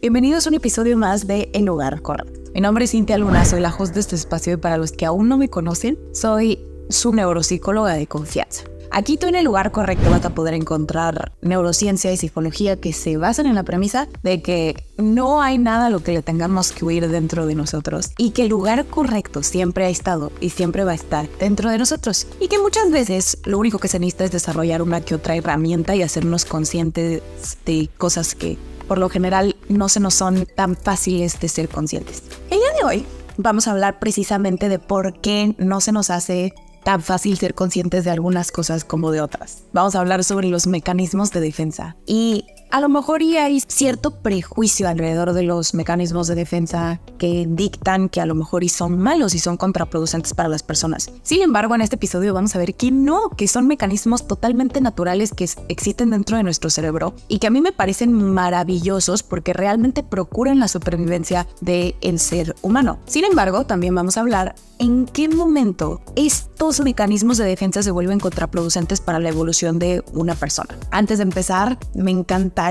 Bienvenidos a un episodio más de El Lugar Correcto. Mi nombre es Cintia Luna, soy la host de este espacio y para los que aún no me conocen, soy su neuropsicóloga de confianza. Aquí tú en el lugar correcto vas a poder encontrar neurociencia y psicología que se basan en la premisa de que no hay nada a lo que le tengamos que huir dentro de nosotros y que el lugar correcto siempre ha estado y siempre va a estar dentro de nosotros y que muchas veces lo único que se necesita es desarrollar una que otra herramienta y hacernos conscientes de cosas que por lo general no se nos son tan fáciles de ser conscientes. El día de hoy vamos a hablar precisamente de por qué no se nos hace tan fácil ser conscientes de algunas cosas como de otras. Vamos a hablar sobre los mecanismos de defensa y a lo mejor ya hay cierto prejuicio alrededor de los mecanismos de defensa que dictan que a lo mejor son malos y son contraproducentes para las personas. Sin embargo, en este episodio vamos a ver que no, que son mecanismos totalmente naturales que existen dentro de nuestro cerebro y que a mí me parecen maravillosos porque realmente procuran la supervivencia del ser humano. Sin embargo, también vamos a hablar en qué momento estos mecanismos de defensa se vuelven contraproducentes para la evolución de una persona. Antes de empezar, me encantaría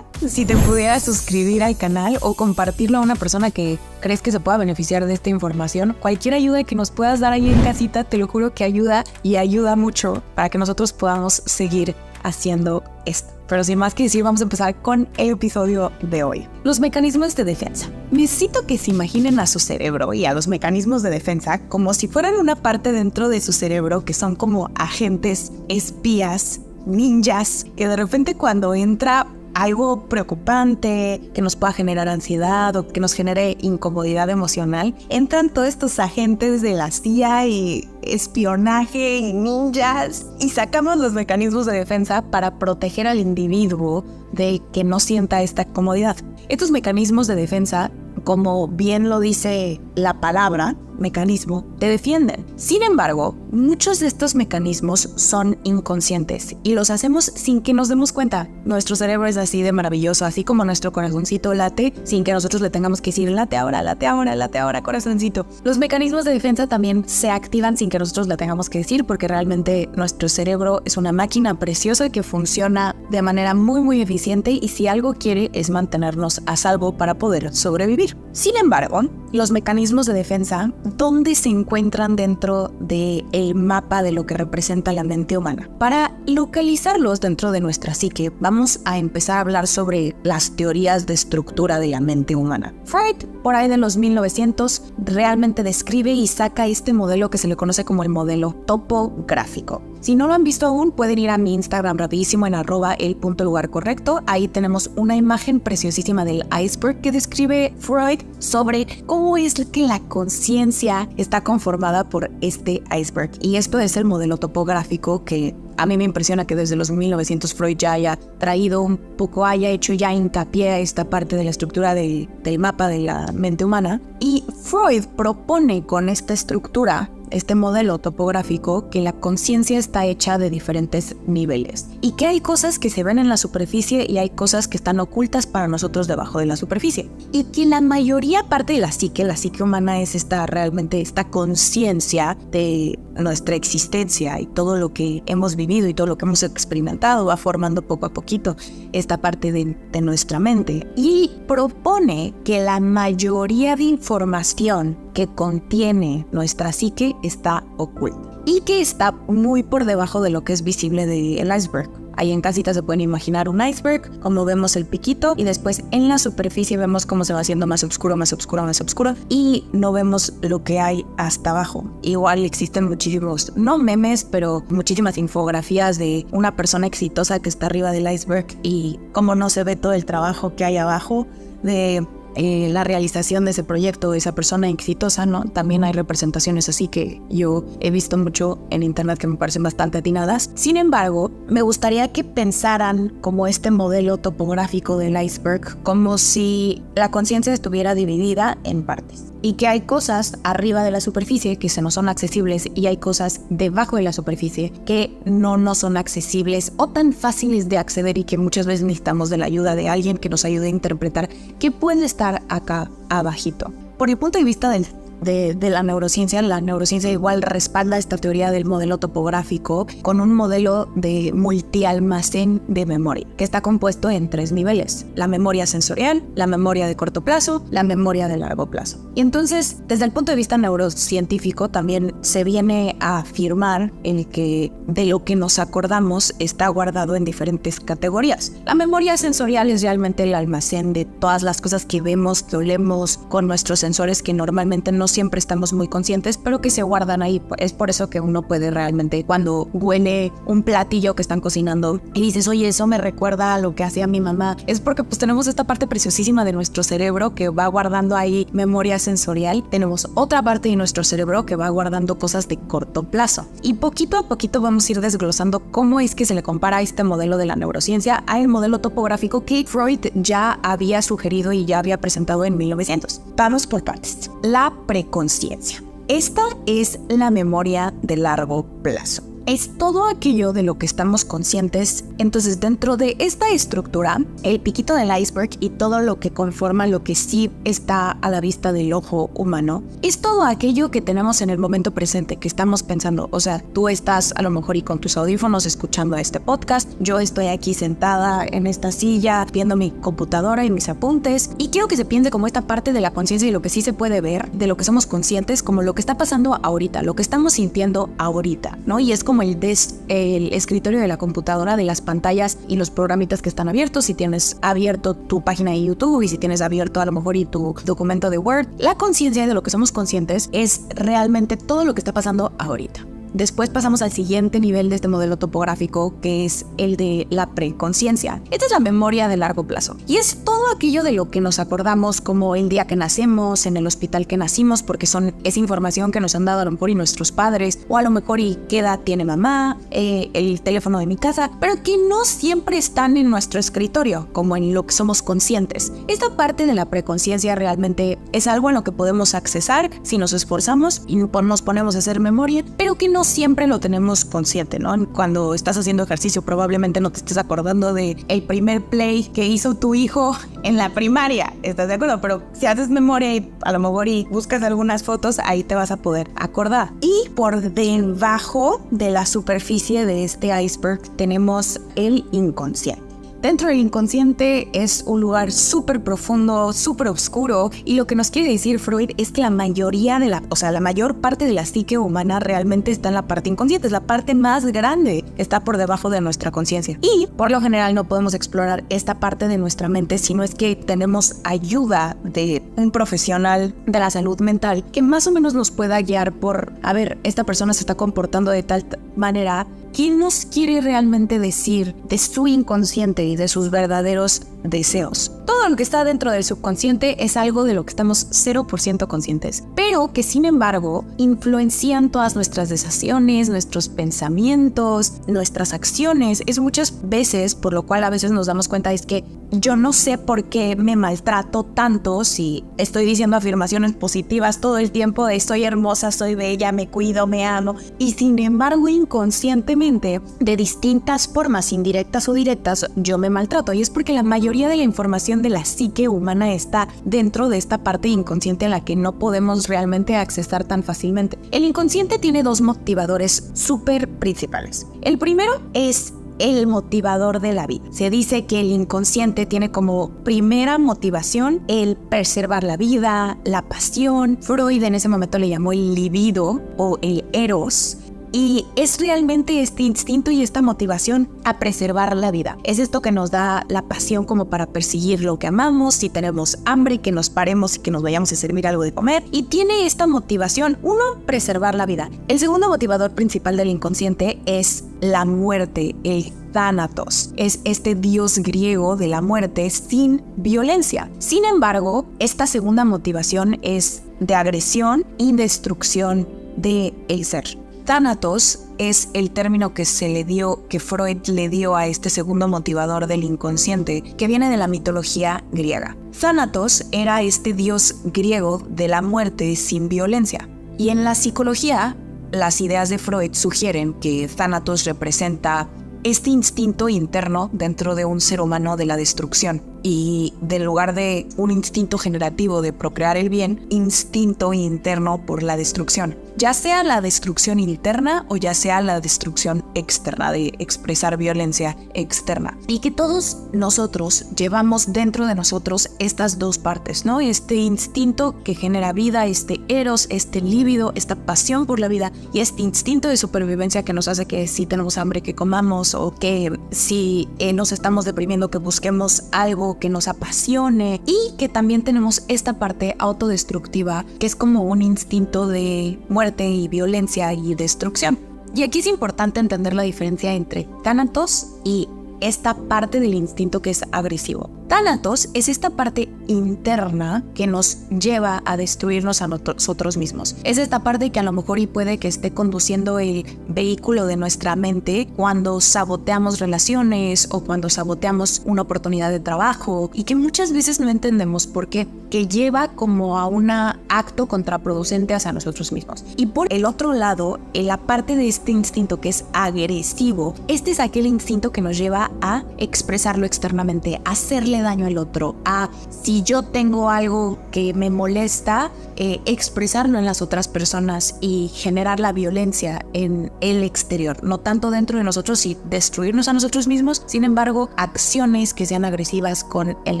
si te pudieras suscribir al canal o compartirlo a una persona que crees que se pueda beneficiar de esta información. Cualquier ayuda que nos puedas dar ahí en casita, te lo juro que ayuda y ayuda mucho para que nosotros podamos seguir haciendo esto. Pero sin más que decir, vamos a empezar con el episodio de hoy. Los mecanismos de defensa. Necesito que se imaginen a su cerebro y a los mecanismos de defensa como si fueran una parte dentro de su cerebro que son como agentes, espías, ninjas, que de repente cuando entra algo preocupante, que nos pueda generar ansiedad o que nos genere incomodidad emocional, entran todos estos agentes de la CIA y espionaje y ninjas y sacamos los mecanismos de defensa para proteger al individuo de que no sienta esta comodidad. Estos mecanismos de defensa, como bien lo dice la palabra, mecanismo, te defienden. Sin embargo, muchos de estos mecanismos son inconscientes y los hacemos sin que nos demos cuenta. Nuestro cerebro es así de maravilloso, así como nuestro corazoncito late sin que nosotros le tengamos que decir late ahora, late ahora, late ahora, corazoncito. Los mecanismos de defensa también se activan sin que nosotros le tengamos que decir porque realmente nuestro cerebro es una máquina preciosa que funciona de manera muy eficiente y si algo quiere es mantenernos a salvo para poder sobrevivir. Sin embargo, los mecanismos de defensa, ¿dónde se encuentran dentro del mapa de lo que representa la mente humana? Para localizarlos dentro de nuestra psique, vamos a empezar a hablar sobre las teorías de estructura de la mente humana. Freud, por ahí de los 1900, realmente describe y saca este modelo que se le conoce como el modelo topográfico. Si no lo han visto aún, pueden ir a mi Instagram rapidísimo en @el.lugarcorrecto. Ahí tenemos una imagen preciosísima del iceberg que describe Freud sobre cómo es que la conciencia está conformada por este iceberg. Y esto es el modelo topográfico que a mí me impresiona que desde los 1900 Freud ya haya traído un poco, haya hecho ya hincapié a esta parte de la estructura del mapa de la mente humana. Y Freud propone con esta estructura, este modelo topográfico, que la conciencia está hecha de diferentes niveles y que hay cosas que se ven en la superficie y hay cosas que están ocultas para nosotros debajo de la superficie y que la mayoría parte de la psique humana es realmente esta conciencia de nuestra existencia y todo lo que hemos vivido y todo lo que hemos experimentado va formando poco a poquito esta parte de nuestra mente y propone que la mayoría de información que contiene nuestra psique está oculta y que está muy por debajo de lo que es visible del iceberg. Ahí en casita se pueden imaginar un iceberg, como vemos el piquito y después en la superficie vemos cómo se va haciendo más oscuro, más oscuro, más oscuro y no vemos lo que hay hasta abajo. Igual existen muchísimos, no memes, pero muchísimas infografías de una persona exitosa que está arriba del iceberg y cómo no se ve todo el trabajo que hay abajo de la realización de ese proyecto, de esa persona exitosa, ¿no? También hay representaciones así que yo he visto mucho en internet que me parecen bastante atinadas. Sin embargo, me gustaría que pensaran como este modelo topográfico del iceberg, como si la conciencia estuviera dividida en partes y que hay cosas arriba de la superficie que se nos son accesibles y hay cosas debajo de la superficie que no nos son accesibles o tan fáciles de acceder y que muchas veces necesitamos de la ayuda de alguien que nos ayude a interpretar qué puede estar acá abajito. Por el punto de vista del de la neurociencia igual respalda esta teoría del modelo topográfico con un modelo de multialmacén de memoria, que está compuesto en 3 niveles: la memoria sensorial, la memoria de corto plazo, la memoria de largo plazo. Y entonces, desde el punto de vista neurocientífico, también se viene a afirmar el que de lo que nos acordamos está guardado en diferentes categorías. La memoria sensorial es realmente el almacén de todas las cosas que vemos, que olemos con nuestros sensores, que normalmente no siempre estamos muy conscientes, pero que se guardan ahí. Es por eso que uno puede realmente, cuando huele un platillo que están cocinando y dices, oye, eso me recuerda a lo que hacía mi mamá, es porque pues tenemos esta parte preciosísima de nuestro cerebro que va guardando ahí memoria sensorial. Tenemos otra parte de nuestro cerebro que va guardando cosas de corto plazo. Y poquito a poquito vamos a ir desglosando cómo es que se le compara este modelo de la neurociencia al modelo topográfico que Freud ya había sugerido y ya había presentado en 1900. Vamos por partes. La preconciencia. Esta es la memoria de largo plazo. Es todo aquello de lo que estamos conscientes. Entonces, dentro de esta estructura, el piquito del iceberg y todo lo que conforma lo que sí está a la vista del ojo humano, es todo aquello que tenemos en el momento presente, que estamos pensando. O sea, tú estás a lo mejor y con tus audífonos escuchando este podcast, yo estoy aquí sentada en esta silla viendo mi computadora y mis apuntes, y quiero que se piense como esta parte de la conciencia y lo que sí se puede ver, de lo que somos conscientes, como lo que está pasando ahorita, lo que estamos sintiendo ahorita, ¿no? Y es como el escritorio de la computadora, de las pantallas y los programitas que están abiertos, si tienes abierto tu página de YouTube y si tienes abierto a lo mejor y tu documento de Word. La conciencia de lo que somos conscientes es realmente todo lo que está pasando ahorita. Después pasamos al siguiente nivel de este modelo topográfico, que es el de la preconciencia. Esta es la memoria de largo plazo. Y es todo aquello de lo que nos acordamos, como el día que nacemos, en el hospital que nacimos, porque es información que nos han dado a lo mejor y nuestros padres, o a lo mejor y qué edad tiene mamá, el teléfono de mi casa, pero que no siempre están en nuestro escritorio, como en lo que somos conscientes. Esta parte de la preconciencia realmente es algo en lo que podemos accesar si nos esforzamos y nos ponemos a hacer memoria, pero que no siempre lo tenemos consciente, ¿no? Cuando estás haciendo ejercicio probablemente no te estés acordando de el primer play que hizo tu hijo en la primaria, ¿estás de acuerdo? Pero si haces memoria y a lo mejor y buscas algunas fotos, ahí te vas a poder acordar. Y por debajo de la superficie de este iceberg tenemos el inconsciente. Dentro del inconsciente es un lugar súper profundo, súper oscuro, y lo que nos quiere decir Freud es que la mayor parte de la psique humana realmente está en la parte inconsciente, es la parte más grande, está por debajo de nuestra conciencia. Y por lo general no podemos explorar esta parte de nuestra mente si no es que tenemos ayuda de un profesional de la salud mental que más o menos nos pueda guiar por, a ver, esta persona se está comportando de tal manera. ¿Quién nos quiere realmente decir de su inconsciente y de sus verdaderos deseos? Todo lo que está dentro del subconsciente es algo de lo que estamos 0% conscientes, pero que sin embargo influencian todas nuestras decisiones, nuestros pensamientos, nuestras acciones. Es muchas veces por lo cual a veces nos damos cuenta es que yo no sé por qué me maltrato tanto si estoy diciendo afirmaciones positivas todo el tiempo de soy hermosa, soy bella, me cuido, me amo, y sin embargo inconscientemente de distintas formas, indirectas o directas, yo me maltrato. Y es porque la mayoría de la información de la psique humana está dentro de esta parte inconsciente a la que no podemos realmente accesar tan fácilmente. El inconsciente tiene 2 motivadores súper principales. El primero es el motivador de la vida. Se dice que el inconsciente tiene como primera motivación el preservar la vida, la pasión. Freud en ese momento le llamó el libido o el eros. Y es realmente este instinto y esta motivación a preservar la vida. Es esto que nos da la pasión como para perseguir lo que amamos, si tenemos hambre, que nos paremos y que nos vayamos a servir algo de comer. Y tiene esta motivación, uno, preservar la vida. El segundo motivador principal del inconsciente es la muerte, el Thanatos. Es este dios griego de la muerte sin violencia. Sin embargo, esta segunda motivación es de agresión y destrucción del ser. Thanatos es el término que Freud le dio a este segundo motivador del inconsciente, que viene de la mitología griega. Thanatos era este dios griego de la muerte sin violencia. Y en la psicología, las ideas de Freud sugieren que Thanatos representa este instinto interno dentro de un ser humano de la destrucción. y del lugar de un instinto generativo de procrear el bien, instinto interno por la destrucción. Ya sea la destrucción interna o ya sea la destrucción externa, de expresar violencia externa. Y que todos nosotros llevamos dentro de nosotros estas dos partes, ¿no? Este instinto que genera vida, este eros, este líbido, esta pasión por la vida y este instinto de supervivencia que nos hace que si tenemos hambre que comamos o que si nos estamos deprimiendo que busquemos algo que nos apasione, y que también tenemos esta parte autodestructiva que es como un instinto de muerte y violencia y destrucción. Y aquí es importante entender la diferencia entre Thanatos y esta parte del instinto que es agresivo. Thanatos es esta parte interna que nos lleva a destruirnos a nosotros mismos. Es esta parte que a lo mejor y puede que esté conduciendo el vehículo de nuestra mente cuando saboteamos relaciones o cuando saboteamos una oportunidad de trabajo, y que muchas veces no entendemos por qué, que lleva como a un acto contraproducente hacia nosotros mismos. Y por el otro lado, en la parte de este instinto que es agresivo, este es aquel instinto que nos lleva a expresarlo externamente, a hacerle daño al otro, a si yo tengo algo que me molesta, expresarlo en las otras personas y generar la violencia en el exterior, no tanto dentro de nosotros y destruirnos a nosotros mismos, sin embargo, acciones que sean agresivas con el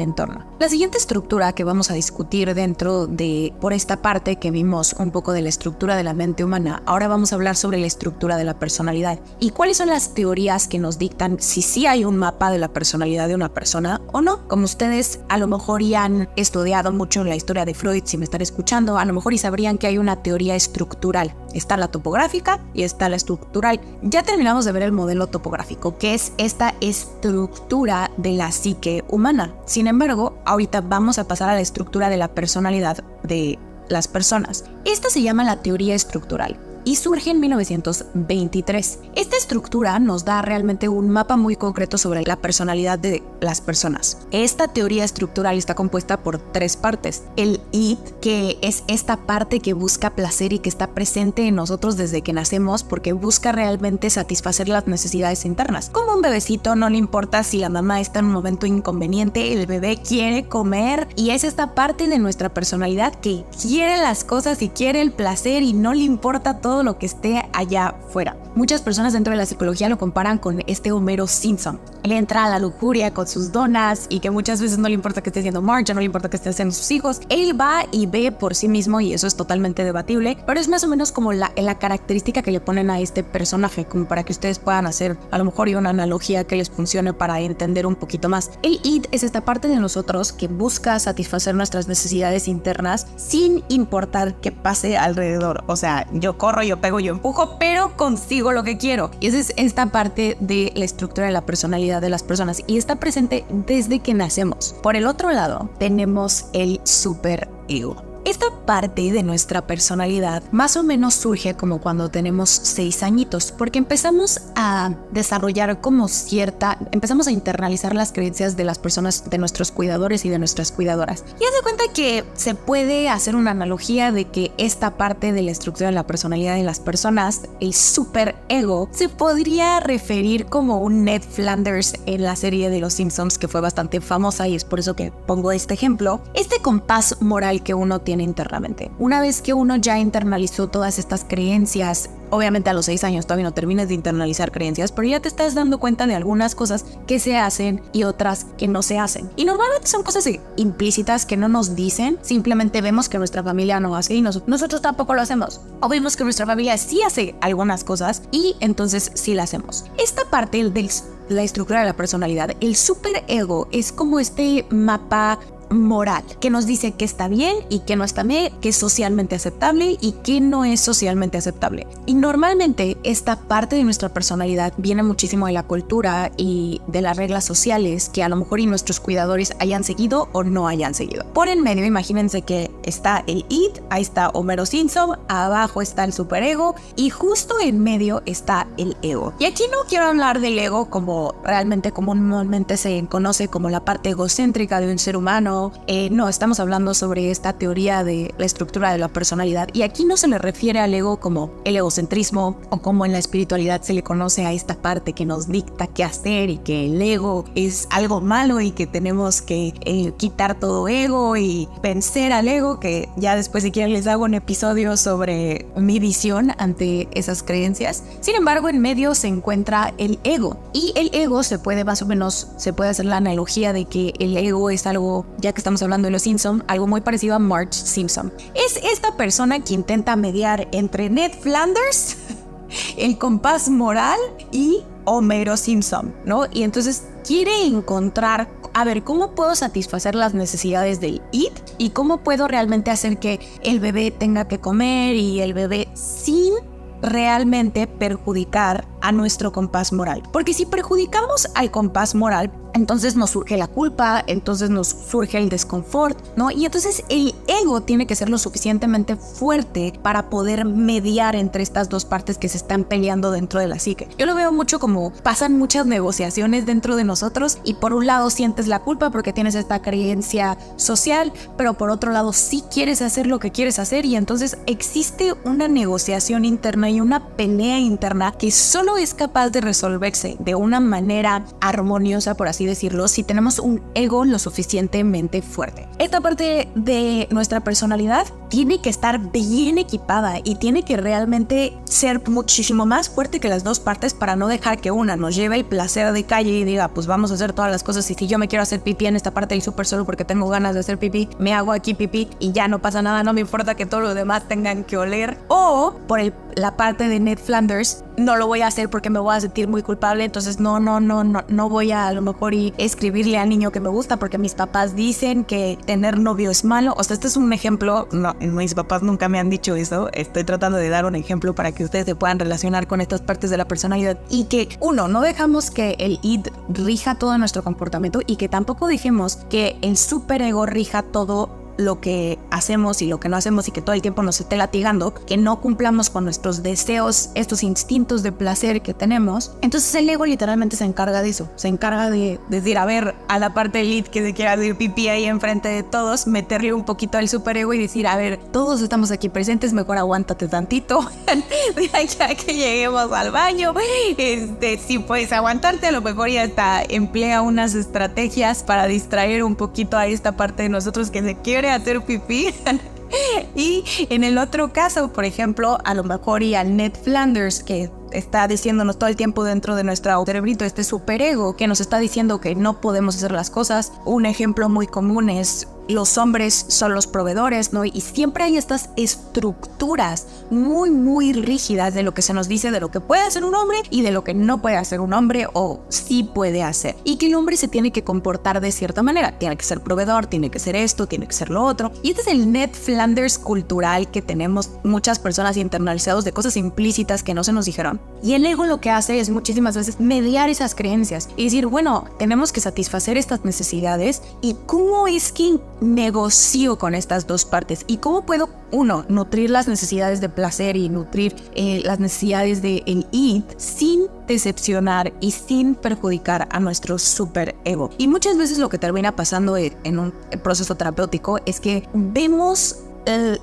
entorno. La siguiente estructura que vamos a discutir dentro de, por esta parte que vimos un poco de la estructura de la mente humana, ahora vamos a hablar sobre la estructura de la personalidad y cuáles son las teorías que nos dictan si sí hay un mapa de la personalidad de una persona o no. Como ustedes a lo mejor ya han estudiado mucho la historia de Freud, si me están escuchando, a lo mejor y sabrían que hay una teoría estructural. Está la topográfica y está la estructural. Ya terminamos de ver el modelo topográfico, que es esta estructura de la psique humana. Sin embargo, ahorita vamos a pasar a la estructura de la personalidad de las personas. Esta se llama la teoría estructural y surge en 1923. Esta estructura nos da realmente un mapa muy concreto sobre la personalidad de las personas. Esta teoría estructural está compuesta por tres partes. El id, que es esta parte que busca placer y que está presente en nosotros desde que nacemos porque busca realmente satisfacer las necesidades internas. Como un bebecito, no le importa si la mamá está en un momento inconveniente, el bebé quiere comer y es esta parte de nuestra personalidad que quiere las cosas y quiere el placer y no le importa todo lo que esté allá fuera. Muchas personas dentro de la psicología lo comparan con este Homero Simpson. Él entra a la lujuria con sus donas y que muchas veces no le importa que esté haciendo Marge, no le importa que esté haciendo sus hijos. Él va y ve por sí mismo y eso es totalmente debatible, pero es más o menos como la característica que le ponen a este personaje, como para que ustedes puedan hacer a lo mejor una analogía que les funcione para entender un poquito más. El id es esta parte de nosotros que busca satisfacer nuestras necesidades internas sin importar qué pase alrededor. O sea, yo corro, yo pego, yo empujo, pero consigo lo que quiero. Y esa es esta parte de la estructura de la personalidad de las personas y está presente desde que nacemos. Por el otro lado, tenemos el superego. Esta parte de nuestra personalidad más o menos surge como cuando tenemos 6 añitos, porque empezamos a desarrollar empezamos a internalizar las creencias de las personas, de nuestros cuidadores y de nuestras cuidadoras. Y haz de cuenta que se puede hacer una analogía de que esta parte de la estructura de la personalidad de las personas, el superego, se podría referir como un Ned Flanders en la serie de Los Simpsons, que fue bastante famosa y es por eso que pongo este ejemplo. Este compás moral que uno tiene internamente. Una vez que uno ya internalizó todas estas creencias, obviamente a los 6 años todavía no terminas de internalizar creencias, pero ya te estás dando cuenta de algunas cosas que se hacen y otras que no se hacen. Y normalmente son cosas implícitas que no nos dicen, simplemente vemos que nuestra familia no hace y nosotros tampoco lo hacemos. O vemos que nuestra familia sí hace algunas cosas y entonces sí la hacemos. Esta parte de la estructura de la personalidad, el superego, es como este mapa moral que nos dice qué está bien y qué no está bien, qué es socialmente aceptable y qué no es socialmente aceptable. Y normalmente esta parte de nuestra personalidad viene muchísimo de la cultura y de las reglas sociales que a lo mejor y nuestros cuidadores hayan seguido o no hayan seguido. Por en medio, imagínense que está el id, ahí está Homero Simpson, abajo está el superego y justo en medio está el ego. Y aquí no quiero hablar del ego como realmente comúnmente se conoce como la parte egocéntrica de un ser humano no. No, estamos hablando sobre esta teoría de la estructura de la personalidad. Y aquí no se le refiere al ego como el egocentrismo o como en la espiritualidad se le conoce a esta parte que nos dicta qué hacer y que el ego es algo malo y que tenemos que quitar todo ego y vencer al ego, que ya después si quieren les hago un episodio sobre mi visión ante esas creencias. Sin embargo, en medio se encuentra el ego. Y el ego se puede más o menos, se puede hacer la analogía de que el ego es algo, ya que estamos hablando de los Simpson, algo muy parecido a Marge Simpson. Es esta persona que intenta mediar entre Ned Flanders, el compás moral y Homero Simpson, ¿no? Y entonces quiere encontrar, a ver, ¿cómo puedo satisfacer las necesidades del id? ¿Y cómo puedo realmente hacer que el bebé tenga que comer y el bebé sin realmente perjudicar a nuestro compás moral? Porque si perjudicamos al compás moral, entonces nos surge la culpa, entonces nos surge el desconfort, ¿no? Y entonces el ego tiene que ser lo suficientemente fuerte para poder mediar entre estas dos partes que se están peleando dentro de la psique. Yo lo veo mucho como pasan muchas negociaciones dentro de nosotros y por un lado sientes la culpa porque tienes esta creencia social, pero por otro lado sí quieres hacer lo que quieres hacer y entonces existe una negociación interna y una pelea interna que solo es capaz de resolverse de una manera armoniosa, por así decirlo, si tenemos un ego lo suficientemente fuerte. Esta parte de nuestra personalidad tiene que estar bien equipada y tiene que realmente ser muchísimo más fuerte que las dos partes para no dejar que una nos lleve el placer de calle y diga, pues vamos a hacer todas las cosas y si yo me quiero hacer pipí en esta parte del súper solo porque tengo ganas de hacer pipí, me hago aquí pipí y ya no pasa nada, no me importa que todos los demás tengan que oler. O por la parte de Ned Flanders, no lo voy a hacer porque me voy a sentir muy culpable, entonces no voy a lo mejor y escribirle al niño que me gusta porque mis papás dicen que tener novio es malo. O sea, este es un ejemplo, no, mis papás nunca me han dicho eso, estoy tratando de dar un ejemplo para que ustedes se puedan relacionar con estas partes de la personalidad y que uno, no dejamos que el id rija todo nuestro comportamiento y que tampoco dejemos que el superego rija todo lo que hacemos y lo que no hacemos y que todo el tiempo nos esté latigando, que no cumplamos con nuestros deseos, estos instintos de placer que tenemos. Entonces el ego literalmente se encarga de eso, se encarga de decir, a ver, a la parte del id que se quiera hacer pipí ahí enfrente de todos, meterle un poquito al superego y decir, a ver, todos estamos aquí presentes, mejor aguántate tantito, ya que lleguemos al baño, si puedes aguantarte, a lo mejor ya está, emplea unas estrategias para distraer un poquito a esta parte de nosotros que se quiere hacer pipí. Y en el otro caso, por ejemplo, a lo mejor y al Ned Flanders que está diciéndonos todo el tiempo dentro de nuestro cerebrito, este superego que nos está diciendo que no podemos hacer las cosas. Un ejemplo muy común es los hombres son los proveedores, ¿no? Y siempre hay estas estructuras muy rígidas de lo que se nos dice de lo que puede hacer un hombre y de lo que no puede hacer un hombre o sí puede hacer. Y que el hombre se tiene que comportar de cierta manera. Tiene que ser proveedor, tiene que ser esto, tiene que ser lo otro. Y este es el Ned Flanders cultural que tenemos muchas personas internalizados de cosas implícitas que no se nos dijeron. Y el ego lo que hace es muchísimas veces mediar esas creencias y decir, bueno, tenemos que satisfacer estas necesidades y cómo es que negocio con estas dos partes y cómo puedo, uno, nutrir las necesidades de placer y nutrir las necesidades del id sin decepcionar y sin perjudicar a nuestro super ego. Y muchas veces lo que termina pasando en un proceso terapéutico es que vemos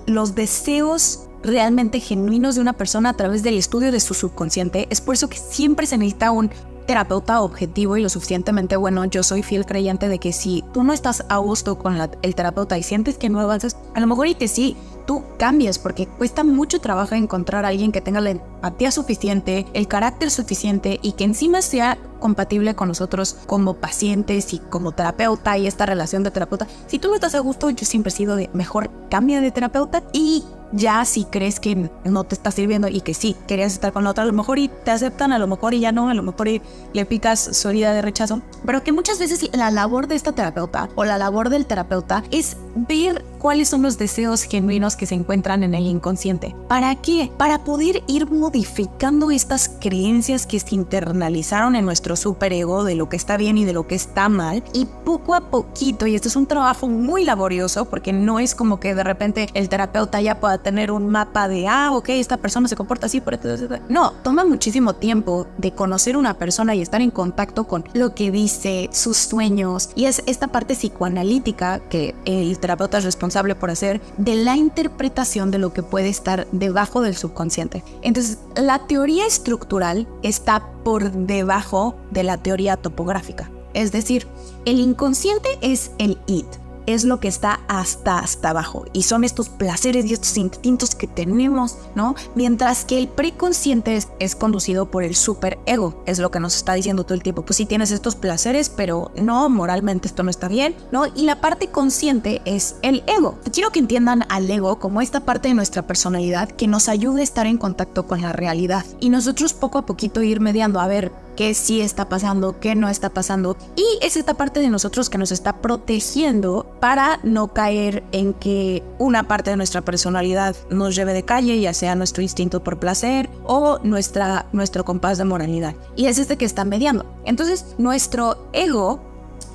los deseos realmente genuinos de una persona a través del estudio de su subconsciente. Es por eso que siempre se necesita un terapeuta objetivo y lo suficientemente bueno. Yo soy fiel creyente de que si tú no estás a gusto con el terapeuta y sientes que no avanzas, a lo mejor y que sí, tú cambies, porque cuesta mucho trabajo encontrar a alguien que tenga la empatía suficiente, el carácter suficiente y que encima sea compatible con nosotros como pacientes y como terapeuta y esta relación de terapeuta. Si tú no estás a gusto, yo siempre he sido de mejor cambia de terapeuta y ya si crees que no te está sirviendo y que sí, querías estar con la otra, a lo mejor y te aceptan, a lo mejor y ya no, a lo mejor y le picas su herida de rechazo. Pero que muchas veces la labor de esta terapeuta o la labor del terapeuta es ver cuáles son los deseos genuinos que se encuentran en el inconsciente. ¿Para qué? Para poder ir modificando estas creencias que se internalizaron en nuestro superego de lo que está bien y de lo que está mal, y poco a poquito, y esto es un trabajo muy laborioso porque no es como que de repente el terapeuta ya pueda tener un mapa de, ok, esta persona se comporta así, por esto. No, toma muchísimo tiempo de conocer una persona y estar en contacto con lo que dice, sus sueños, y es esta parte psicoanalítica que el terapeuta es responsable por hacer de la interpretación de lo que puede estar debajo del subconsciente. Entonces, la teoría estructural está por debajo de la teoría topográfica. Es decir, el inconsciente es el id, es lo que está hasta abajo, y son estos placeres y estos instintos que tenemos, ¿no? Mientras que el preconsciente es conducido por el superego, es lo que nos está diciendo todo el tiempo, pues sí tienes estos placeres, pero no, moralmente esto no está bien, ¿no? Y la parte consciente es el ego. Quiero que entiendan al ego como esta parte de nuestra personalidad que nos ayuda a estar en contacto con la realidad, y nosotros poco a poquito ir mediando, a ver, qué sí está pasando, qué no está pasando, y es esta parte de nosotros que nos está protegiendo para no caer en que una parte de nuestra personalidad nos lleve de calle, ya sea nuestro instinto por placer o nuestro compás de moralidad, y es este que está mediando. Entonces nuestro ego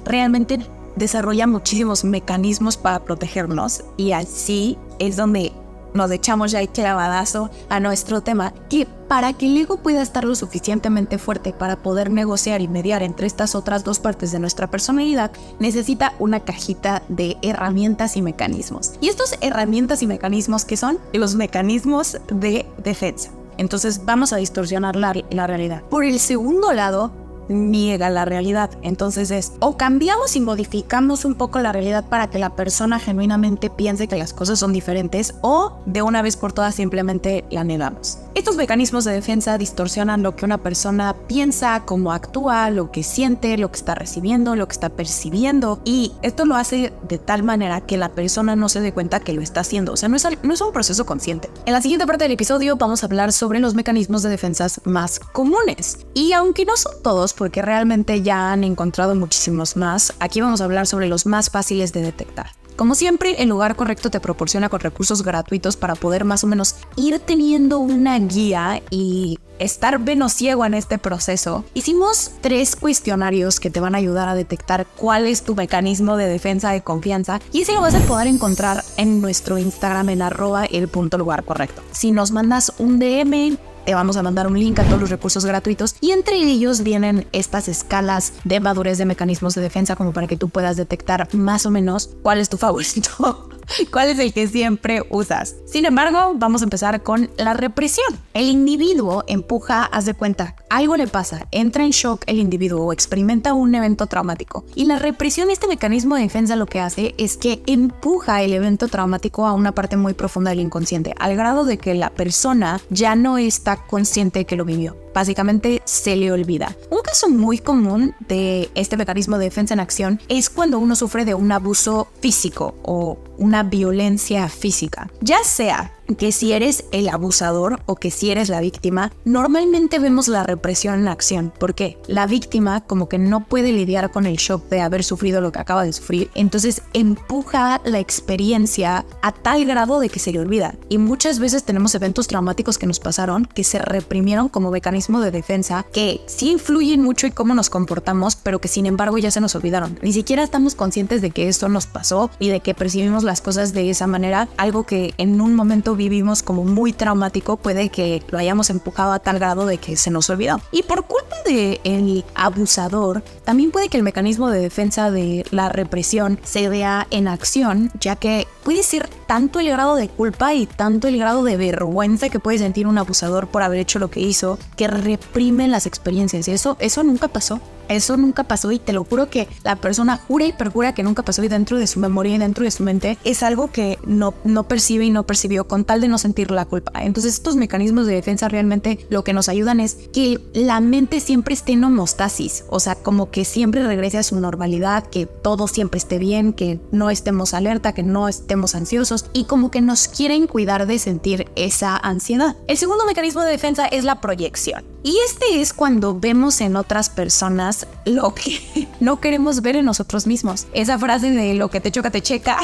realmente desarrolla muchísimos mecanismos para protegernos, y así es donde nos echamos ya el clavadazo a nuestro tema, que para que el ego pueda estar lo suficientemente fuerte para poder negociar y mediar entre estas otras dos partes de nuestra personalidad, necesita una cajita de herramientas y mecanismos. Y estos herramientas y mecanismos, ¿qué son? Los mecanismos de defensa. Entonces vamos a distorsionar la realidad. Por el segundo lado, niega la realidad. Entonces es, o cambiamos y modificamos un poco la realidad para que la persona genuinamente piense que las cosas son diferentes, o de una vez por todas simplemente la negamos. Estos mecanismos de defensa distorsionan lo que una persona piensa, cómo actúa, lo que siente, lo que está recibiendo, lo que está percibiendo, y esto lo hace de tal manera que la persona no se dé cuenta que lo está haciendo. O sea, no es un proceso consciente. En la siguiente parte del episodio vamos a hablar sobre los mecanismos de defensas más comunes, y aunque no son todos, porque realmente ya han encontrado muchísimos más, aquí vamos a hablar sobre los más fáciles de detectar. Como siempre, El Lugar Correcto te proporciona con recursos gratuitos para poder más o menos ir teniendo una guía y estar veno ciego en este proceso. Hicimos 3 cuestionarios que te van a ayudar a detectar cuál es tu mecanismo de defensa de confianza, y ese lo vas a poder encontrar en nuestro Instagram en @el.lugarcorrecto. Si nos mandas un DM, te vamos a mandar un link a todos los recursos gratuitos, y entre ellos vienen estas escalas de madurez de mecanismos de defensa, como para que tú puedas detectar más o menos cuál es tu favorito, cuál es el que siempre usas. Sin embargo, vamos a empezar con la represión. El individuo empuja, haz de cuenta, algo le pasa, entra en shock el individuo o experimenta un evento traumático, y la represión, este mecanismo de defensa, lo que hace es que empuja el evento traumático a una parte muy profunda del inconsciente, al grado de que la persona ya no está consciente de que lo vivió. Básicamente se le olvida. Un caso muy común de este mecanismo de defensa en acción es cuando uno sufre de un abuso físico o una violencia física. Ya sea que si eres el abusador o que si eres la víctima, normalmente vemos la represión en acción. ¿Por qué? La víctima como que no puede lidiar con el shock de haber sufrido lo que acaba de sufrir, entonces empuja la experiencia a tal grado de que se le olvida. Y muchas veces tenemos eventos traumáticos que nos pasaron que se reprimieron como mecanismo de defensa, que sí influyen mucho en cómo nos comportamos, pero que sin embargo ya se nos olvidaron. Ni siquiera estamos conscientes de que esto nos pasó y de que percibimos las cosas de esa manera. Algo que en un momento vivimos como muy traumático puede que lo hayamos empujado a tal grado de que se nos olvidó. Y por culpa del abusador, también puede que el mecanismo de defensa de la represión se vea en acción, ya que puede ser tanto el grado de culpa y tanto el grado de vergüenza que puede sentir un abusador por haber hecho lo que hizo, que reprime las experiencias. Y eso nunca pasó. Eso nunca pasó, y te lo juro que la persona jura y perjura que nunca pasó, y dentro de su memoria y dentro de su mente es algo que no percibe y no percibió con tal de no sentir la culpa. Entonces estos mecanismos de defensa realmente lo que nos ayudan es que la mente siempre esté en homeostasis, o sea, como que siempre regrese a su normalidad, que todo siempre esté bien, que no estemos alerta, que no estemos ansiosos, y como que nos quieren cuidar de sentir esa ansiedad. El segundo mecanismo de defensa es la proyección. Y este es cuando vemos en otras personas personas lo que no queremos ver en nosotros mismos. Esa frase de lo que te choca te checa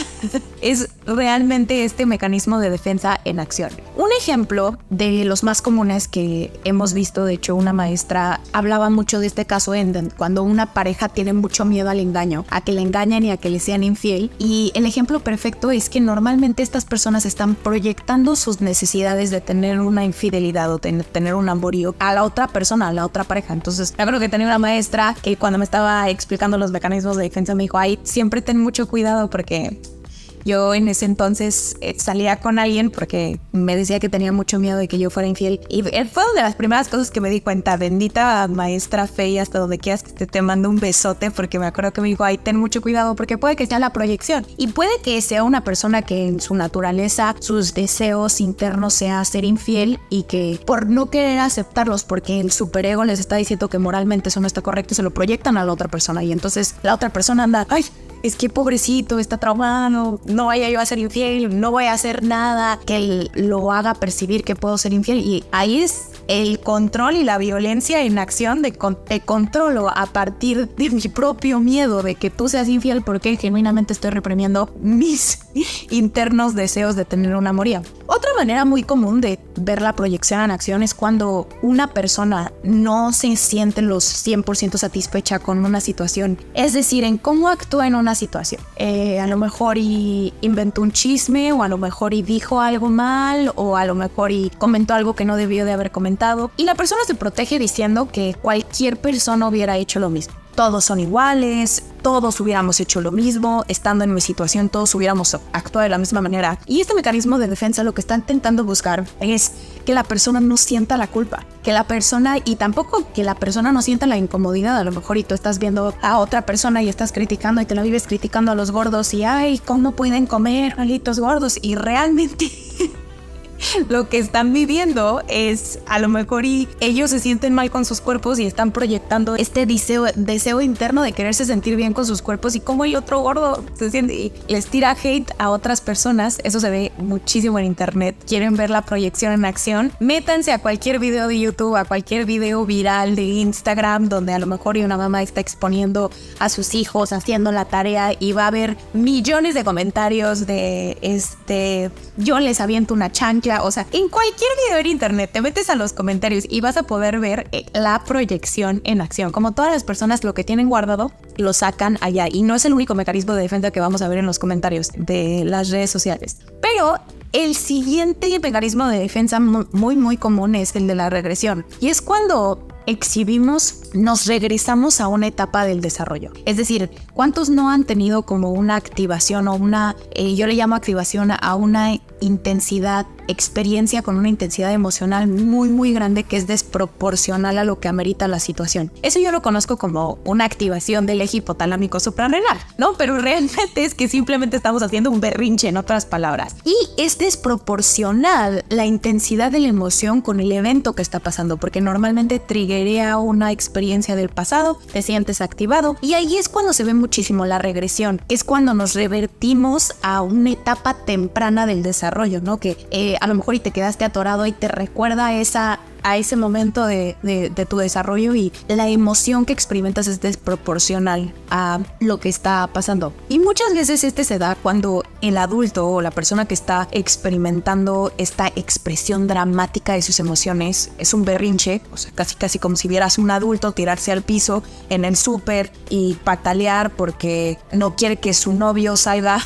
es realmente este mecanismo de defensa en acción. Un ejemplo de los más comunes que hemos visto, de hecho una maestra hablaba mucho de este caso cuando una pareja tiene mucho miedo al engaño, a que le engañen y a que le sean infiel, y el ejemplo perfecto es que normalmente estas personas están proyectando sus necesidades de tener una infidelidad o tener un amorío a la otra persona, a la otra pareja. Entonces, yo creo que tenía una maestra que cuando me estaba explicando los mecanismos de defensa me dijo, ay, siempre ten mucho cuidado porque yo en ese entonces salía con alguien porque me decía que tenía mucho miedo de que yo fuera infiel. Y fue una de las primeras cosas que me di cuenta. Bendita maestra Fe, hasta donde quieras que te mando un besote, porque me acuerdo que me dijo, ay, ten mucho cuidado porque puede que sea la proyección. Y puede que sea una persona que en su naturaleza, sus deseos internos sea ser infiel y que por no querer aceptarlos, porque el superego les está diciendo que moralmente eso no está correcto, se lo proyectan a la otra persona. Y entonces la otra persona anda, ay, es que pobrecito, está traumado, no vaya yo a ser infiel, no voy a hacer nada que lo haga percibir que puedo ser infiel. Y ahí es el control y la violencia en acción de te controlo a partir de mi propio miedo de que tú seas infiel porque genuinamente estoy reprimiendo mis internos deseos de tener un amorío. Otra manera muy común de ver la proyección en acción es cuando una persona no se siente los 100% satisfecha con una situación. Es decir, en cómo actúa en una situación. A lo mejor y inventó un chisme, o a lo mejor y dijo algo mal, o a lo mejor y comentó algo que no debió de haber comentado. Y la persona se protege diciendo que cualquier persona hubiera hecho lo mismo. Todos son iguales, todos hubiéramos hecho lo mismo, estando en mi situación todos hubiéramos actuado de la misma manera. Y este mecanismo de defensa lo que está intentando buscar es que la persona no sienta la culpa, que la persona, y tampoco que la persona no sienta la incomodidad. A lo mejor y tú estás viendo a otra persona y estás criticando y te la vives criticando a los gordos y ay, ¿cómo pueden comer, malditos gordos? Y realmente lo que están viviendo es a lo mejor y ellos se sienten mal con sus cuerpos y están proyectando este deseo interno de quererse sentir bien con sus cuerpos, y como el otro gordo se siente y les tira hate a otras personas. Eso se ve muchísimo en internet. ¿Quieren ver la proyección en acción? Métanse a cualquier video de YouTube, a cualquier video viral de Instagram donde a lo mejor y una mamá está exponiendo a sus hijos haciendo la tarea y va a haber millones de comentarios de yo les aviento una chancla. O sea, en cualquier video en internet te metes a los comentarios y vas a poder ver la proyección en acción. Como todas las personas lo que tienen guardado lo sacan allá, y no es el único mecanismo de defensa que vamos a ver en los comentarios de las redes sociales. Pero el siguiente mecanismo de defensa muy común es el de la regresión, y es cuando nos regresamos a una etapa del desarrollo. Es decir, ¿cuántos no han tenido como una activación o yo le llamo activación a una experiencia con una intensidad emocional muy grande que es desproporcional a lo que amerita la situación? Eso yo lo conozco como una activación del eje hipotalámico suprarrenal, ¿no? Pero realmente es que simplemente estamos haciendo un berrinche, en otras palabras. Y es desproporcional la intensidad de la emoción con el evento que está pasando, porque normalmente triggerea una experiencia del pasado, te sientes activado, y ahí es cuando se ve muchísimo la regresión, que es cuando nos revertimos a una etapa temprana del desarrollo, ¿no? Que a lo mejor y te quedaste atorado y te recuerda a ese momento de tu desarrollo, y la emoción que experimentas es desproporcional a lo que está pasando. Y muchas veces se da cuando el adulto o la persona que está experimentando esta expresión dramática de sus emociones es un berrinche, o sea, casi como si vieras un adulto tirarse al piso en el súper y patalear porque no quiere que su novio salga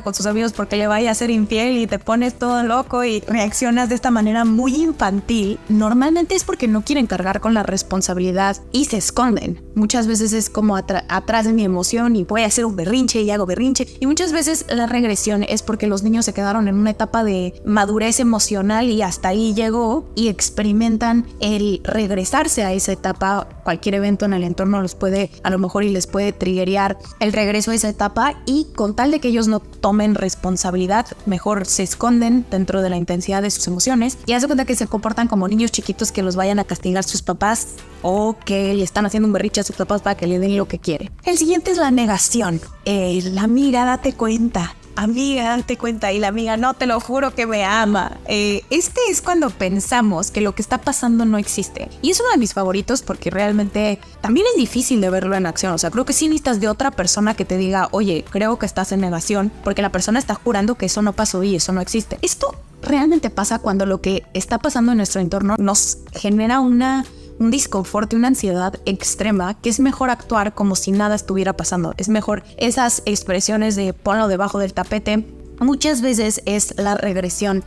con sus amigos porque le vaya a ser infiel, y te pones todo loco y reaccionas de esta manera muy infantil. Normalmente es porque no quieren cargar con la responsabilidad y se esconden. Muchas veces es como atrás de mi emoción y voy a hacer un berrinche y hago berrinche. Y muchas veces la regresión es porque los niños se quedaron en una etapa de madurez emocional y hasta ahí llegó, y experimentan el regresarse a esa etapa. Cualquier evento en el entorno los puede, a lo mejor, y les puede triggerear el regreso a esa etapa, y con tal de que ellos no tomen responsabilidad, mejor se esconden dentro de la intensidad de sus emociones y hace cuenta que se comportan como niños chiquitos que los vayan a castigar sus papás, o que le están haciendo un berrinche a sus papás para que le den lo que quiere. El siguiente es la negación. La mira, date cuenta. amiga, date cuenta, y la amiga, no, te lo juro que me ama. Este es cuando pensamos que lo que está pasando no existe. Y es uno de mis favoritos porque realmente también es difícil de verlo en acción. O sea, creo que sí necesitas de otra persona que te diga, oye, creo que estás en negación, porque la persona está jurando que eso no pasó y eso no existe. Esto realmente pasa cuando lo que está pasando en nuestro entorno nos genera un disconfort y una ansiedad extrema, que es mejor actuar como si nada estuviera pasando. Es mejor esas expresiones de ponlo debajo del tapete. Muchas veces es la regresión,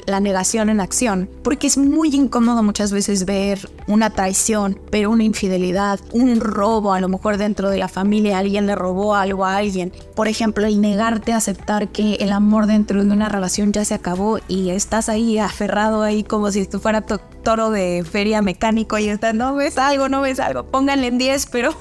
la negación en acción, porque es muy incómodo muchas veces ver una traición, ver una infidelidad, un robo, a lo mejor dentro de la familia alguien le robó algo a alguien. Por ejemplo, el negarte a aceptar que el amor dentro de una relación ya se acabó y estás ahí aferrado ahí como si tú fuera toro de feria mecánico y estás, no ves algo, pónganle en 10, pero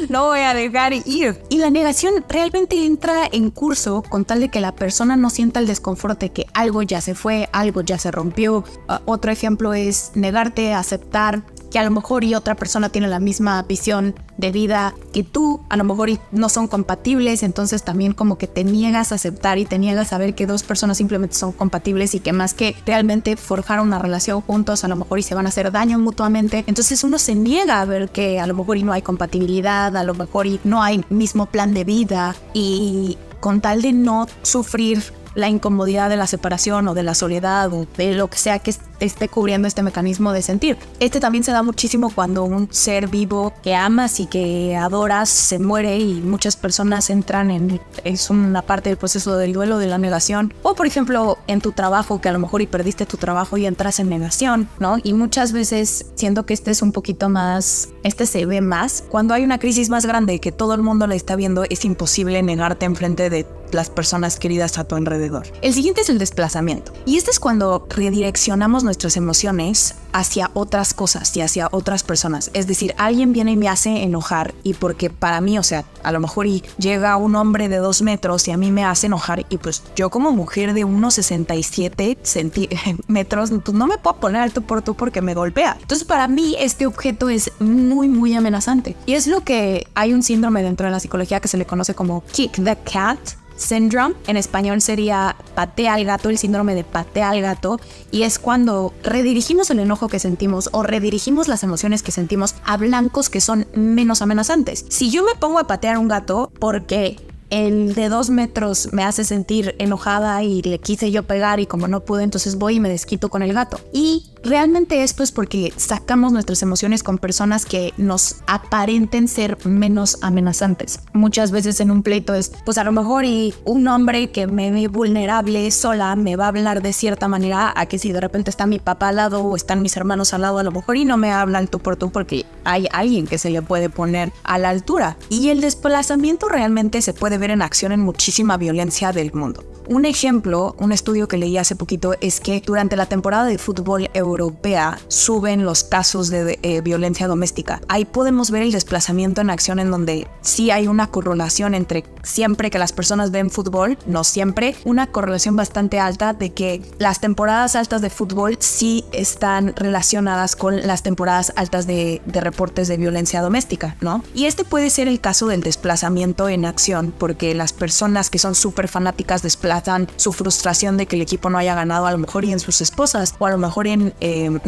no voy a dejar ir. Y la negación realmente entra en curso con tal de que la persona no sienta el desconfort de que algo ya se fue, algo ya se rompió. Otro ejemplo es negarte a aceptar que a lo mejor y otra persona tiene la misma visión de vida que tú, a lo mejor y no son compatibles, entonces también como que te niegas a aceptar y te niegas a ver que dos personas simplemente son compatibles y que más que realmente forjar una relación juntos, a lo mejor y se van a hacer daño mutuamente. Entonces uno se niega a ver que a lo mejor y no hay compatibilidad, a lo mejor y no hay mismo plan de vida, y con tal de no sufrir la incomodidad de la separación o de la soledad o de lo que sea que esté cubriendo este mecanismo de sentir. Este también se da muchísimo cuando un ser vivo que amas y que adoras se muere, y muchas personas entran es una parte del proceso del duelo, de la negación. O por ejemplo en tu trabajo, que a lo mejor y perdiste tu trabajo y entras en negación, ¿no? Y muchas veces siento que este es un poquito más, se ve más cuando hay una crisis más grande que todo el mundo la está viendo. Es imposible negarte enfrente de las personas queridas a tu alrededor. El siguiente es el desplazamiento, y este es cuando redireccionamos nuestras emociones hacia otras cosas y hacia otras personas. Es decir, alguien viene y me hace enojar, y porque para mí, o sea, a lo mejor y llega un hombre de 2 metros y a mí me hace enojar, y pues yo como mujer de 1,67 metros, pues no me puedo poner al tú por tú porque me golpea. Entonces para mí este objeto es muy, muy amenazante, y es lo que hay un síndrome dentro de la psicología que se le conoce como Kick the Cat Syndrome. En español sería patea al gato, el síndrome de patea al gato, y es cuando redirigimos el enojo que sentimos o redirigimos las emociones que sentimos a blancos que son menos amenazantes. Si yo me pongo a patear a un gato porque el de 2 metros me hace sentir enojada y le quise yo pegar y como no pude, entonces voy y me desquito con el gato. Y realmente esto es porque sacamos nuestras emociones con personas que nos aparenten ser menos amenazantes. Muchas veces en un pleito es, pues a lo mejor y un hombre que me ve vulnerable sola me va a hablar de cierta manera, a que si de repente está mi papá al lado o están mis hermanos al lado, a lo mejor y no me hablan tú por tú porque hay alguien que se le puede poner a la altura. Y el desplazamiento realmente se puede ver en acción en muchísima violencia del mundo. Un ejemplo, un estudio que leí hace poquito, es que durante la temporada de fútbol europea suben los casos de violencia doméstica. Ahí podemos ver el desplazamiento en acción, en donde sí hay una correlación entre siempre que las personas ven fútbol, no siempre, una correlación bastante alta de que las temporadas altas de fútbol sí están relacionadas con las temporadas altas de reportes de violencia doméstica, ¿no? Y este puede ser el caso del desplazamiento en acción, porque las personas que son súper fanáticas desplazan su frustración de que el equipo no haya ganado, a lo mejor y en sus esposas, o a lo mejor en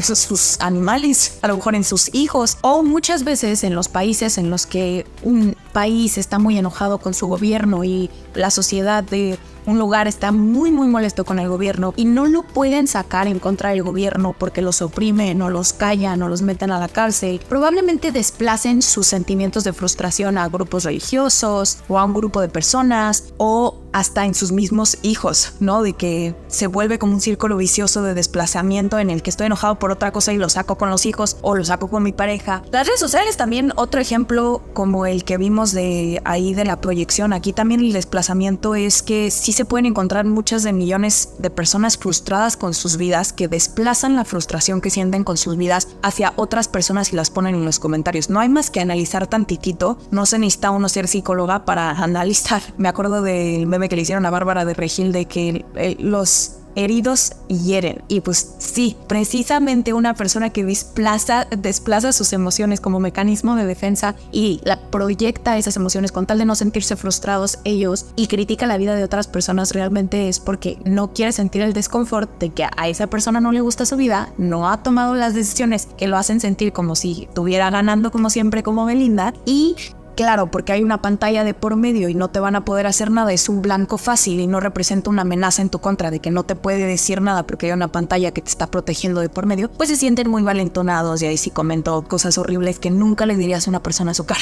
sus animales, a lo mejor en sus hijos, o muchas veces en los países en los que un país está muy enojado con su gobierno y la sociedad de un lugar está muy muy molesto con el gobierno y no lo pueden sacar en contra del gobierno porque los oprimen o los callan o los meten a la cárcel. Probablemente desplacen sus sentimientos de frustración a grupos religiosos o a un grupo de personas o hasta en sus mismos hijos, ¿no? De que se vuelve como un círculo vicioso de desplazamiento en el que estoy enojado por otra cosa y lo saco con los hijos o lo saco con mi pareja. Las redes sociales también, otro ejemplo como el que vimos de ahí de la proyección. Aquí también el desplazamiento es que sí se pueden encontrar muchas de millones de personas frustradas con sus vidas que desplazan la frustración que sienten con sus vidas hacia otras personas y las ponen en los comentarios. No hay más que analizar tantitito, no se necesita uno ser psicóloga para analizar. Me acuerdo del meme que le hicieron a Bárbara de Regil de que los heridos hieren. Y pues sí, precisamente una persona que desplaza sus emociones como mecanismo de defensa y proyecta esas emociones con tal de no sentirse frustrados ellos y critica la vida de otras personas, realmente es porque no quiere sentir el desconfort de que a esa persona no le gusta su vida, no ha tomado las decisiones que lo hacen sentir como si estuviera ganando como siempre como Belinda. Y claro, porque hay una pantalla de por medio y no te van a poder hacer nada, es un blanco fácil y no representa una amenaza en tu contra de que no te puede decir nada porque hay una pantalla que te está protegiendo de por medio, pues se sienten muy valentonados. Y ahí sí comento cosas horribles que nunca le dirías a una persona a su cara.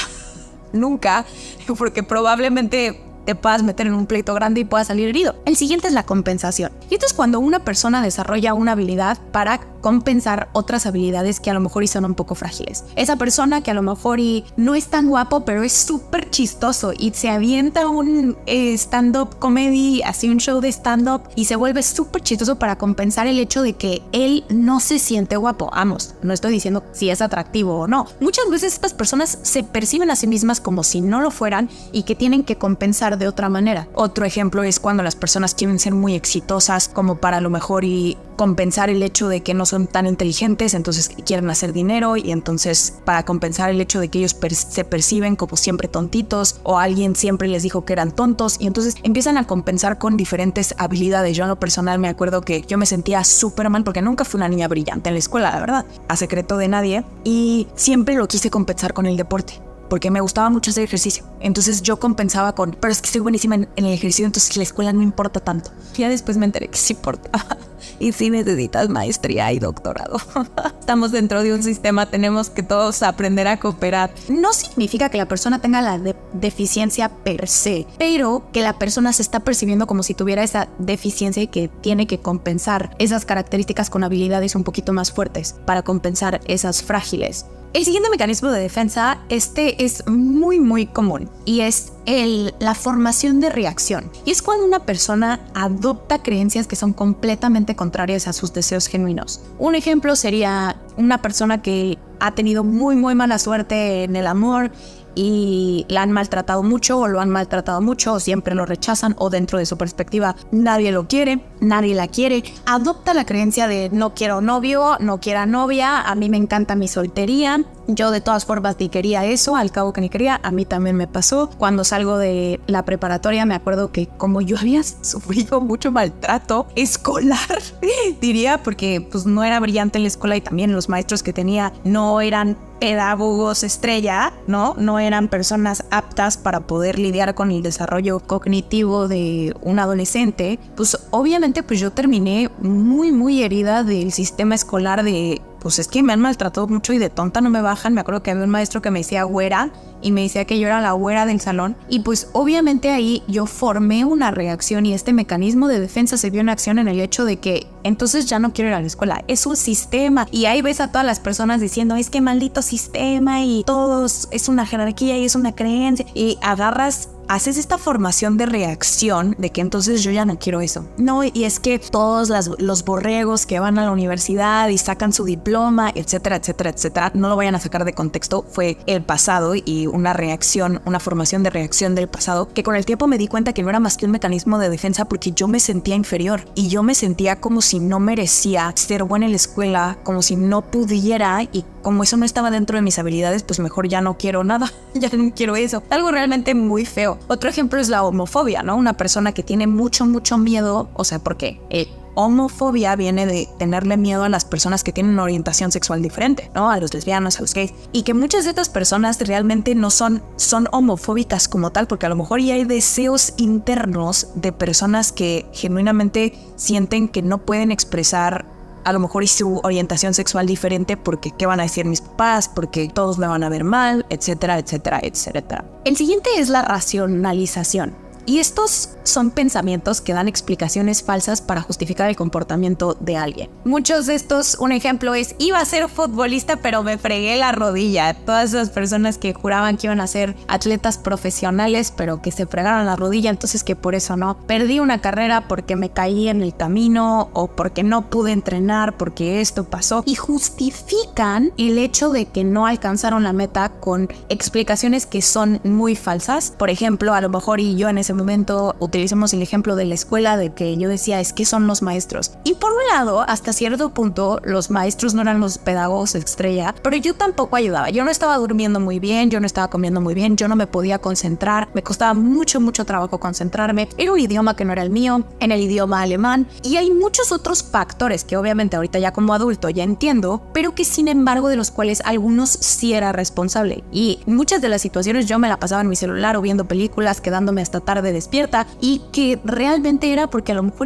Nunca, porque probablemente te puedas meter en un pleito grande y puedas salir herido. El siguiente es la compensación. Y esto es cuando una persona desarrolla una habilidad para compensar otras habilidades que a lo mejor y son un poco frágiles. Esa persona que a lo mejor y no es tan guapo, pero es súper chistoso y se avienta un stand-up comedy, así un show de stand-up y se vuelve súper chistoso para compensar el hecho de que él no se siente guapo. Vamos, no estoy diciendo si es atractivo o no. Muchas veces estas personas se perciben a sí mismas como si no lo fueran y que tienen que compensar de otra manera. Otro ejemplo es cuando las personas quieren ser muy exitosas como para a lo mejor y compensar el hecho de que no son tan inteligentes, entonces quieren hacer dinero y entonces para compensar el hecho de que ellos se perciben como siempre tontitos o alguien siempre les dijo que eran tontos y entonces empiezan a compensar con diferentes habilidades. Yo en lo personal me acuerdo que yo me sentía súper mal porque nunca fui una niña brillante en la escuela, la verdad, a secreto de nadie, y siempre lo quise compensar con el deporte porque me gustaba mucho hacer ejercicio. Entonces yo compensaba pero es que soy buenísima en el ejercicio, entonces la escuela no importa tanto. Ya después me enteré que sí importa. Y sí necesitas maestría y doctorado. Estamos dentro de un sistema, tenemos que todos aprender a cooperar. No significa que la persona tenga la deficiencia per se, pero que la persona se está percibiendo como si tuviera esa deficiencia y que tiene que compensar esas características con habilidades un poquito más fuertes para compensar esas frágiles. El siguiente mecanismo de defensa, este es muy común y es la formación de reacción. Y es cuando una persona adopta creencias que son completamente contrarias a sus deseos genuinos. Un ejemplo sería una persona que ha tenido muy mala suerte en el amor y la han maltratado mucho o lo han maltratado mucho o siempre lo rechazan o dentro de su perspectiva nadie lo quiere, nadie la quiere. Adopta la creencia de no quiero novio, no quiero novia, a mí me encanta mi soltería, yo de todas formas ni quería eso, al cabo que ni quería, a mí también me pasó. Cuando salgo de la preparatoria me acuerdo que como yo había sufrido mucho maltrato escolar, diría, porque pues no era brillante en la escuela y también los maestros que tenía no eran pedagogos estrella, no eran personas aptas para poder lidiar con el desarrollo cognitivo de un adolescente, pues obviamente pues yo terminé muy herida del sistema escolar de pues es que me han maltratado mucho y de tonta no me bajan. Me acuerdo que había un maestro que me decía güera y me decía que yo era la güera del salón y pues obviamente ahí yo formé una reacción y este mecanismo de defensa se vio en acción en el hecho de que entonces ya no quiero ir a la escuela, es un sistema. Y ahí ves a todas las personas diciendo es que maldito sistema y todos es una jerarquía y es una creencia y haces esta formación de reacción de que entonces yo ya no quiero eso. No, y es que todos los borregos que van a la universidad y sacan su diploma, etcétera, no lo vayan a sacar de contexto, fue el pasado y una reacción, una formación de reacción del pasado, que con el tiempo me di cuenta que no era más que un mecanismo de defensa porque yo me sentía inferior y yo me sentía como si no merecía ser buena en la escuela, como si no pudiera, y como eso no estaba dentro de mis habilidades, pues mejor ya no quiero nada, ya no quiero eso. Algo realmente muy feo. Otro ejemplo es la homofobia, ¿no? Una persona que tiene mucho miedo, o sea, porque homofobia viene de tenerle miedo a las personas que tienen una orientación sexual diferente, ¿no? A los lesbianos, a los gays. Y que muchas de estas personas realmente no son homofóbicas como tal, porque a lo mejor ya hay deseos internos de personas que genuinamente sienten que no pueden expresar a lo mejor su orientación sexual diferente porque qué van a decir mis papás, porque todos me van a ver mal, etcétera. El siguiente es la racionalización. Y estos son pensamientos que dan explicaciones falsas para justificar el comportamiento de alguien. Muchos de estos, un ejemplo es, iba a ser futbolista pero me fregué la rodilla. Todas esas personas que juraban que iban a ser atletas profesionales pero que se fregaron la rodilla, entonces que por eso no. Perdí una carrera porque me caí en el camino o porque no pude entrenar, porque esto pasó. Y justifican el hecho de que no alcanzaron la meta con explicaciones que son muy falsas. Por ejemplo, a lo mejor y yo en ese momento, utilicemos el ejemplo de la escuela, de que yo decía, es que son los maestros. Y por un lado, hasta cierto punto, los maestros no eran los pedagogos estrella, pero yo tampoco ayudaba. Yo no estaba durmiendo muy bien, yo no estaba comiendo muy bien, yo no me podía concentrar, me costaba mucho trabajo concentrarme. Era un idioma que no era el mío, en el idioma alemán, y hay muchos otros factores que obviamente ahorita ya como adulto ya entiendo, pero que sin embargo de los cuales algunos sí era responsable. Y muchas de las situaciones yo me la pasaba en mi celular o viendo películas, quedándome hasta tarde despierta, y que realmente era porque a lo mejor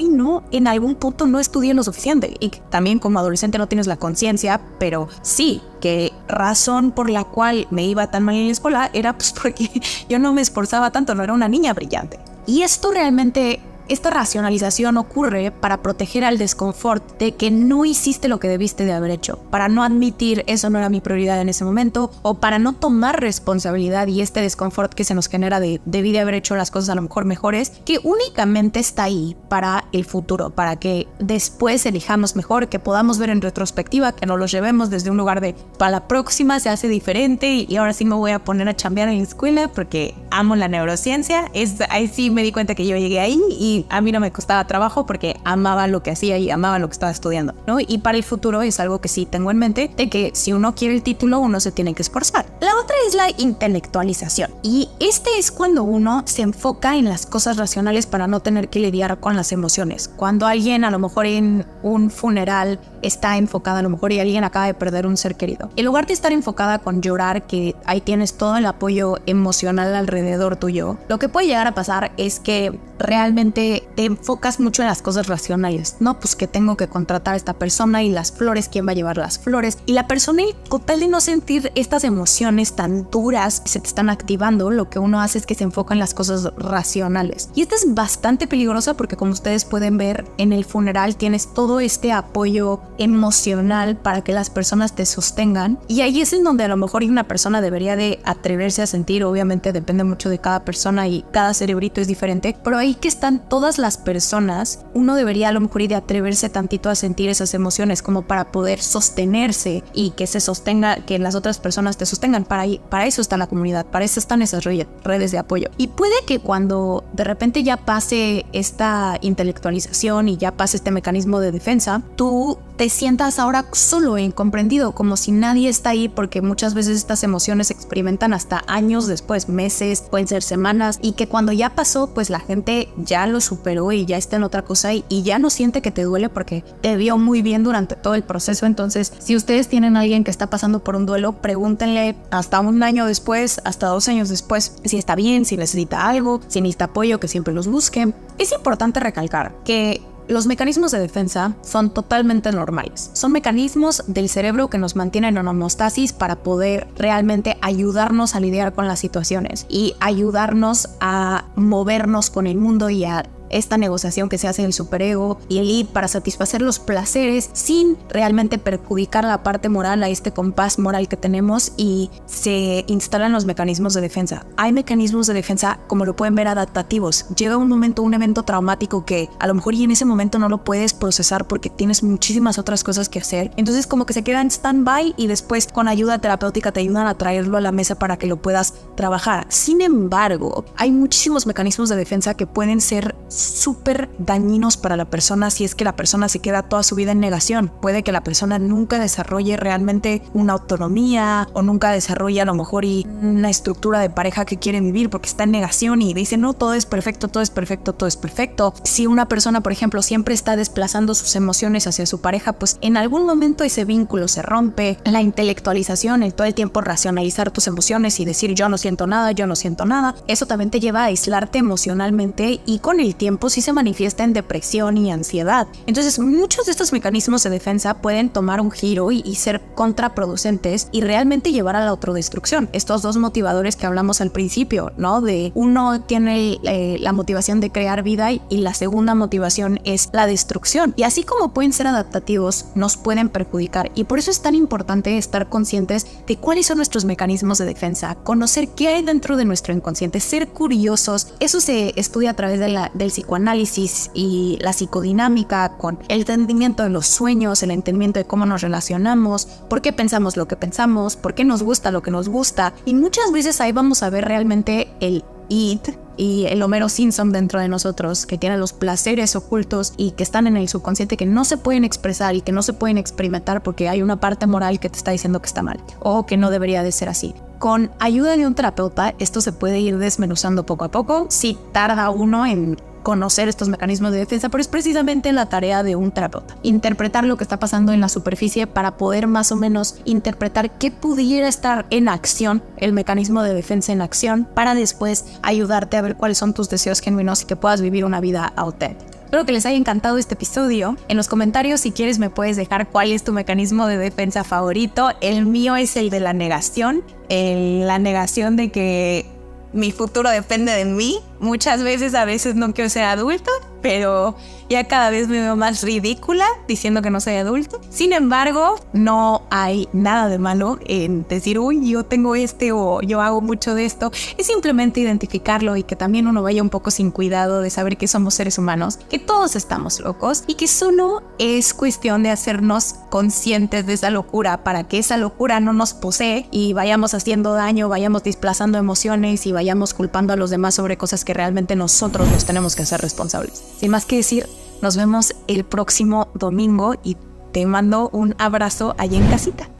en algún punto no estudié lo suficiente, y que también como adolescente no tienes la conciencia, pero sí, que razón por la cual me iba tan mal en la escuela era pues porque yo no me esforzaba tanto, no era una niña brillante. Y esto realmente, esta racionalización ocurre para proteger al desconfort de que no hiciste lo que debiste de haber hecho, para no admitir eso no era mi prioridad en ese momento, o para no tomar responsabilidad y este desconfort que se nos genera de debí de haber hecho las cosas a lo mejor mejores, que únicamente está ahí para el futuro, para que después elijamos mejor, que podamos ver en retrospectiva, que nos los llevemos desde un lugar de para la próxima se hace diferente y ahora sí me voy a poner a chambear en la escuela porque amo la neurociencia. Ahí sí me di cuenta que yo llegué ahí y a mí no me costaba trabajo porque amaba lo que hacía y amaba lo que estaba estudiando, ¿no? Y para el futuro es algo que sí tengo en mente, de que si uno quiere el título, uno se tiene que esforzar. La otra es la intelectualización. Y este es cuando uno se enfoca en las cosas racionales para no tener que lidiar con las emociones. Cuando alguien a lo mejor en un funeral está enfocada a lo mejor y alguien acaba de perder un ser querido. En lugar de estar enfocada con llorar, que ahí tienes todo el apoyo emocional alrededor tuyo, lo que puede llegar a pasar es que realmente te enfocas mucho en las cosas racionales. No, pues que tengo que contratar a esta persona y las flores, quién va a llevar las flores. Y la persona, con tal de no sentir estas emociones tan duras que se te están activando, lo que uno hace es que se enfoca en las cosas racionales. Y esto es bastante peligroso porque como ustedes pueden ver, en el funeral tienes todo este apoyo emocional para que las personas te sostengan. Y ahí es en donde a lo mejor una persona debería de atreverse a sentir. Obviamente depende mucho de cada persona y cada cerebrito es diferente, pero ahí que están todas las personas, uno debería a lo mejor ir de atreverse tantito a sentir esas emociones como para poder sostenerse y que se sostenga, que las otras personas te sostengan. Para eso está la comunidad, para eso están esas redes de apoyo. Y puede que cuando de repente ya pase esta intelectualización y ya pase este mecanismo de defensa, tú te sientas ahora solo e incomprendido, como si nadie está ahí, porque muchas veces estas emociones se experimentan hasta años después, meses, pueden ser semanas, y que cuando ya pasó, pues la gente ya lo superó y ya está en otra cosa y ya no siente que te duele porque te vio muy bien durante todo el proceso. Entonces, si ustedes tienen a alguien que está pasando por un duelo, pregúntenle hasta un año después, hasta 2 años después, si está bien, si necesita algo, si necesita apoyo, que siempre los busquen. Es importante recalcar que los mecanismos de defensa son totalmente normales. Son mecanismos del cerebro que nos mantienen en homeostasis para poder realmente ayudarnos a lidiar con las situaciones y ayudarnos a movernos con el mundo y a esta negociación que se hace en el superego y el id para satisfacer los placeres sin realmente perjudicar la parte moral, a este compás moral que tenemos, y se instalan los mecanismos de defensa. Hay mecanismos de defensa, como lo pueden ver, adaptativos. Llega un momento, un evento traumático que a lo mejor y en ese momento no lo puedes procesar porque tienes muchísimas otras cosas que hacer. Entonces como que se queda en stand-by y después con ayuda terapéutica te ayudan a traerlo a la mesa para que lo puedas trabajar. Sin embargo, hay muchísimos mecanismos de defensa que pueden ser súper dañinos para la persona si es que la persona se queda toda su vida en negación. Puede que la persona nunca desarrolle realmente una autonomía o nunca desarrolle a lo mejor y una estructura de pareja que quiere vivir porque está en negación y dice no, todo es perfecto, todo es perfecto, todo es perfecto. Si una persona, por ejemplo, siempre está desplazando sus emociones hacia su pareja, pues en algún momento ese vínculo se rompe. La intelectualización, el todo el tiempo racionalizar tus emociones y decir yo no siento nada, yo no siento nada, eso también te lleva a aislarte emocionalmente y con el tiempo sí se manifiesta en depresión y ansiedad. Entonces muchos de estos mecanismos de defensa pueden tomar un giro y ser contraproducentes y realmente llevar a la autodestrucción. Estos dos motivadores que hablamos al principio, ¿no? De uno tiene la motivación de crear vida y la segunda motivación es la destrucción. Y así como pueden ser adaptativos, nos pueden perjudicar. Y por eso es tan importante estar conscientes de cuáles son nuestros mecanismos de defensa, conocer qué hay dentro de nuestro inconsciente, ser curiosos. Eso se estudia a través del psicoanálisis y la psicodinámica, con el entendimiento de los sueños, el entendimiento de cómo nos relacionamos, por qué pensamos lo que pensamos, por qué nos gusta lo que nos gusta. Y muchas veces ahí vamos a ver realmente el It y el Homero Simpson dentro de nosotros, que tienen los placeres ocultos y que están en el subconsciente, que no se pueden expresar y que no se pueden experimentar porque hay una parte moral que te está diciendo que está mal o que no debería de ser así. Con ayuda de un terapeuta, esto se puede ir desmenuzando poco a poco. Sí tarda uno en conocer estos mecanismos de defensa, pero es precisamente la tarea de un terapeuta. Interpretar lo que está pasando en la superficie para poder más o menos interpretar qué pudiera estar en acción, el mecanismo de defensa en acción, para después ayudarte a ver cuáles son tus deseos genuinos y que puedas vivir una vida auténtica. Espero que les haya encantado este episodio. En los comentarios, si quieres, me puedes dejar cuál es tu mecanismo de defensa favorito. El mío es el de la negación. La negación de que mi futuro depende de mí. Muchas veces, a veces no quiero ser adulto, pero ya cada vez me veo más ridícula diciendo que no soy adulto. Sin embargo, no hay nada de malo en decir, uy, yo tengo o yo hago mucho de esto. Es simplemente identificarlo y que también uno vaya un poco sin cuidado de saber que somos seres humanos, que todos estamos locos y que solo es cuestión de hacernos conscientes de esa locura para que esa locura no nos posee y vayamos haciendo daño, vayamos desplazando emociones y vayamos culpando a los demás sobre cosas que realmente nosotros nos tenemos que hacer responsables. Sin más que decir, nos vemos el próximo domingo y te mando un abrazo allá en casita.